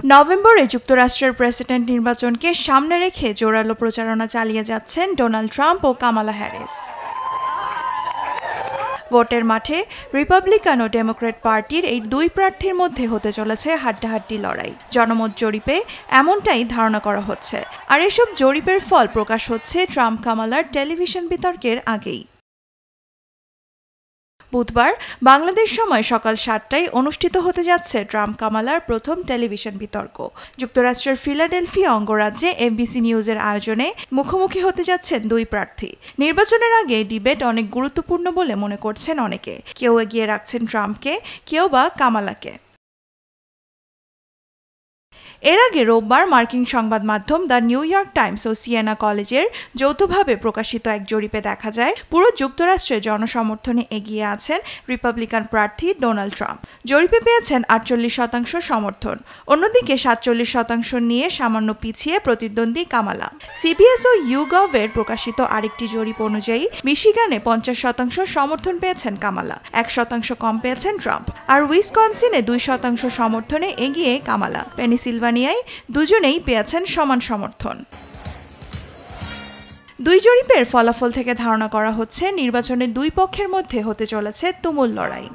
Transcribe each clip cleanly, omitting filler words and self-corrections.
নভেম্বরে যুক্তরাষ্ট্রের প্রেসিডেন্ট নির্বাচনকে সামনে রেখে জোরালো প্রচারণা চালিয়ে যাচ্ছেন ডোনাল্ড ট্রাম্প ও কামালা হ্যারিস। ভোটের মাঠে রিপাবলিকান ও ডেমোক্র্যাট পার্টির এই দুই প্রার্থীর মধ্যে হতে চলেছে হাড্ডাহাড্ডি লড়াই। জনমত জরিপে এমনটাই ধারণা করা হচ্ছে। আর এসব জরিপের ফল প্রকাশ হচ্ছে ট্রাম্প কামালার টেলিভিশন বিতর্কের আগেই। বুধবার বাংলাদেশ সময় সকাল 7টায় অনুষ্ঠিত হতে যাচ্ছে ট্রাম্প কামালার প্রথম টেলিভিশন বিতর্ক। যুক্তরাষ্ট্রের ফিলাডেলফিয়া অঙ্গরাজ্যে এবিসি নিউজের আয়োজনে মুখোমুখি হতে যাচ্ছেন দুই প্রার্থী। নির্বাচনের আগে ডিবেট অনেক গুরুত্বপূর্ণ বলে মনে করছেন অনেকে। কেউ এগিয়ে রাখছেন ট্রাম্পকে, কেউ বা কামালাকে। এর আগে রোববার মার্কিন সংবাদ মাধ্যম দ্য নিউ ইয়র্ক টাইমস ও সিয়েনা কলেজের যৌথভাবে প্রকাশিত এক জরিপে দেখা যায় পুরো যুক্তরাষ্ট্রে জনসমর্থনে এগিয়ে আছেন রিপাবলিকান প্রার্থী ডোনাল্ড ট্রাম্প। জরিপে পেয়েছেন 48% সমর্থন। অন্যদিকে 47% নিয়ে সামান্য পিছিয়ে প্রতিদ্বন্দ্বী কামালা। সিবিএস ও ইউগভের প্রকাশিত আরেকটি জরিপ অনুযায়ী মিশিগানে 50% সমর্থন পেয়েছেন কামালা, 1% কম পেয়েছেন ট্রাম্প। আর উইসকনসিনে 2% সমর্থনে এগিয়ে কামালা। পেনিসিলভানিয়ায় দুজনেই পেয়েছেন সমান সমর্থন। দুই জরিপের ফলাফল থেকে ধারণা করা হচ্ছে নির্বাচনে দুই পক্ষের মধ্যে হতে চলেছে তুমুল লড়াই।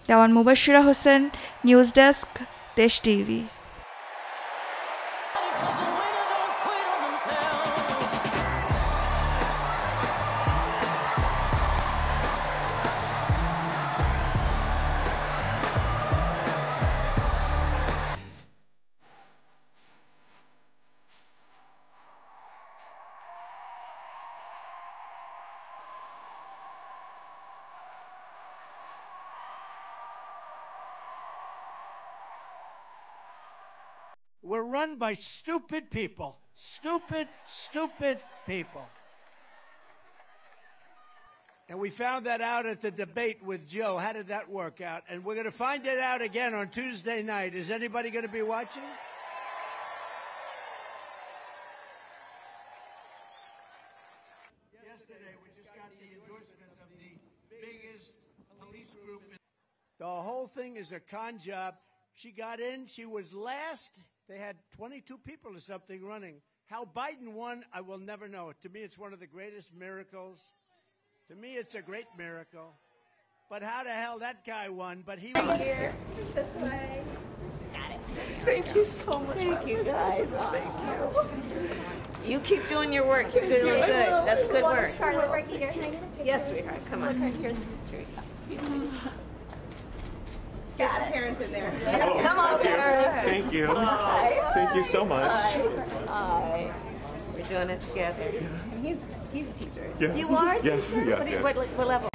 দেওয়ান মুবাশশিরা হোসেন, নিউজ ডেস্ক, দেশ TV. We're run by stupid people. Stupid people. And we found that out at the debate with Joe. How did that work out? And we're going to find it out again on Tuesday night. Is anybody going to be watching? Yesterday, we just got the endorsement of the biggest police group. The whole thing is a con job. She got in. She was last. They had 22 people or something running. How Biden won, I will never know. To me, it's one of the greatest miracles. To me, it's a great miracle. But how the hell that guy won? But he won. Here, this way. Got it. Thank you so much. Thank you, guys. Thank you. You keep doing your work. You're doing good. That's good work. Charlotte, right here. Can I get a picture? Yes, sweetheart. Come on. Look, here's the picture. Get the parents in there. Come on, parents. Thank you. Hi. Thank you so much. Hi. We're doing it together. He's a teacher. Yes. You are? Yes. Teacher? Yes. What level?